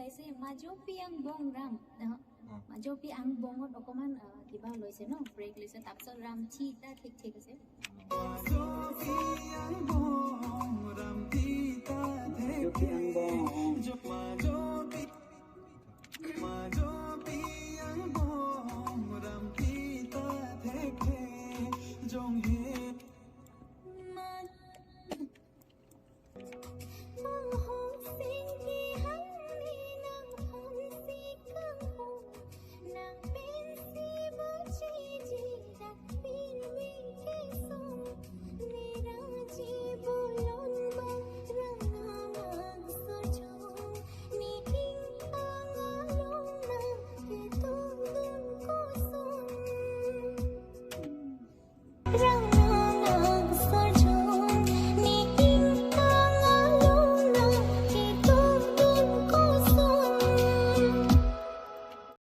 গাইছে মাজপি আং বং ৰাম মাজপি আং বঙত অকমান কিবা লৈছে ন ব্ৰেক লৈছে তাৰপিছত ৰাম থিতা ঠিক ঠিক আছে মাজপি আং বং ৰাম থিতা মাজপি আং বং মাজপি আং বং ৰাম থিতা থেকে জং হে让